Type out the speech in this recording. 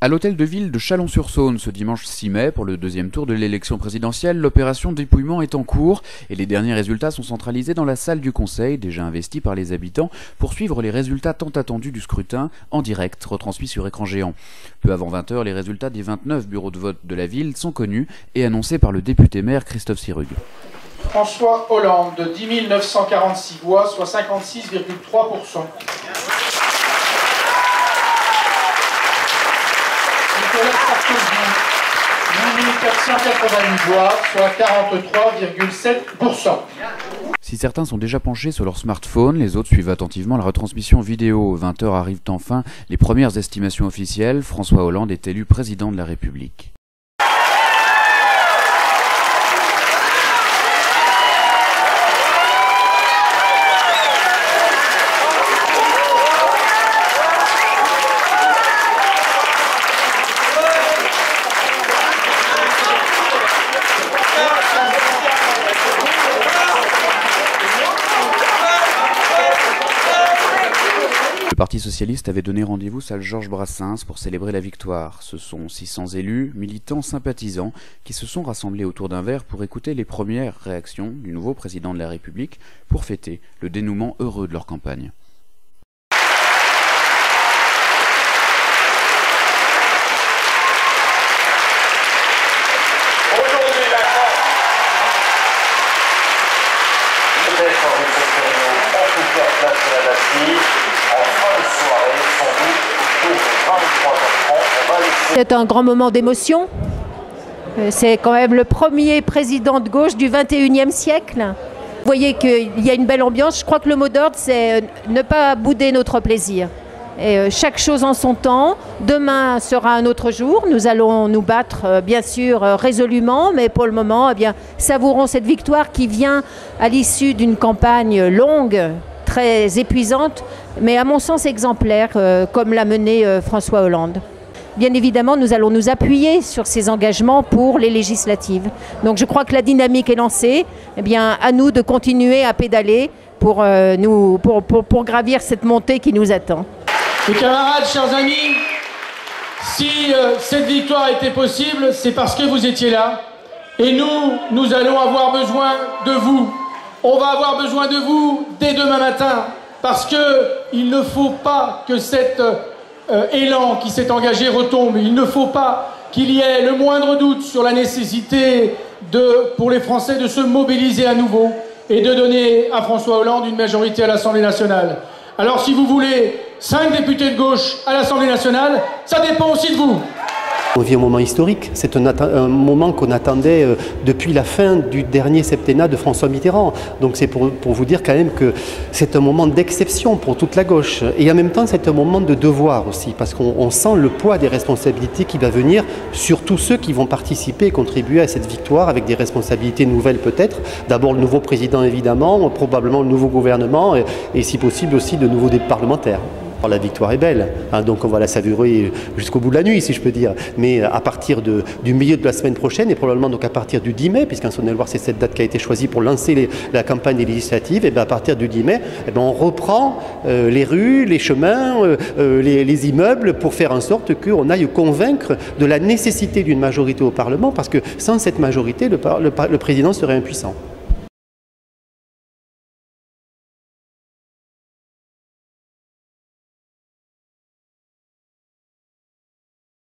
À l'hôtel de ville de Chalon-sur-Saône, ce dimanche 6 mai, pour le deuxième tour de l'élection présidentielle, l'opération dépouillement est en cours et les derniers résultats sont centralisés dans la salle du Conseil, déjà investie par les habitants, pour suivre les résultats tant attendus du scrutin en direct, retransmis sur écran géant. Peu avant 20 h, les résultats des 29 bureaux de vote de la ville sont connus et annoncés par le député-maire Christophe Sirugue. François Hollande, de 10 946 voix, soit 56,3%. Nicolas Sarkozy, 8488 voix, soit 43,7%. Si certains sont déjà penchés sur leur smartphone, les autres suivent attentivement la retransmission vidéo. 20 h arrivent enfin les premières estimations officielles. François Hollande est élu président de la République. Le Parti socialiste avait donné rendez-vous salle Georges Brassens pour célébrer la victoire. Ce sont 600 élus, militants, sympathisants qui se sont rassemblés autour d'un verre pour écouter les premières réactions du nouveau président de la République pour fêter le dénouement heureux de leur campagne. Aujourd'hui, la France voudrait changer cette cérémonie en tout cas place de la Bastille. En fin de soirée, sans doute, autour de 23 h 30, on va laisser... C'est un grand moment d'émotion. C'est quand même le premier président de gauche du 21e siècle. Vous voyez qu'il y a une belle ambiance. Je crois que le mot d'ordre, c'est ne pas bouder notre plaisir. Et chaque chose en son temps. Demain sera un autre jour. Nous allons nous battre, bien sûr, résolument. Mais pour le moment, eh bien, savourons cette victoire qui vient à l'issue d'une campagne longue, très épuisante, mais à mon sens exemplaire, comme l'a mené François Hollande. Bien évidemment, nous allons nous appuyer sur ces engagements pour les législatives. Donc je crois que la dynamique est lancée. Eh bien, à nous de continuer à pédaler pour gravir cette montée qui nous attend. Mes camarades, chers amis, si cette victoire était possible, c'est parce que vous étiez là. Et nous allons avoir besoin de vous. On va avoir besoin de vous dès demain matin, parce qu'il ne faut pas que cet élan qui s'est engagé retombe. Il ne faut pas qu'il y ait le moindre doute sur la nécessité pour les Français de se mobiliser à nouveau et de donner à François Hollande une majorité à l'Assemblée nationale. Alors si vous voulez 5 députés de gauche à l'Assemblée nationale, ça dépend aussi de vous. On vit un moment historique, c'est un moment qu'on attendait depuis la fin du dernier septennat de François Mitterrand. Donc c'est pour vous dire quand même que c'est un moment d'exception pour toute la gauche. Et en même temps, c'est un moment de devoir aussi, parce qu'on sent le poids des responsabilités qui va venir sur tous ceux qui vont participer et contribuer à cette victoire avec des responsabilités nouvelles peut-être. D'abord le nouveau président évidemment, probablement le nouveau gouvernement et si possible aussi de nouveaux parlementaires. La victoire est belle, hein, donc on va la savourer jusqu'au bout de la nuit, si je peux dire. Mais à partir du milieu de la semaine prochaine, et probablement donc à partir du 10 mai, puisqu'en Saône-et-Loire c'est cette date qui a été choisie pour lancer la campagne législative, et bien à partir du 10 mai, on reprend les rues, les chemins, les immeubles, pour faire en sorte qu'on aille convaincre de la nécessité d'une majorité au Parlement, parce que sans cette majorité, le président serait impuissant.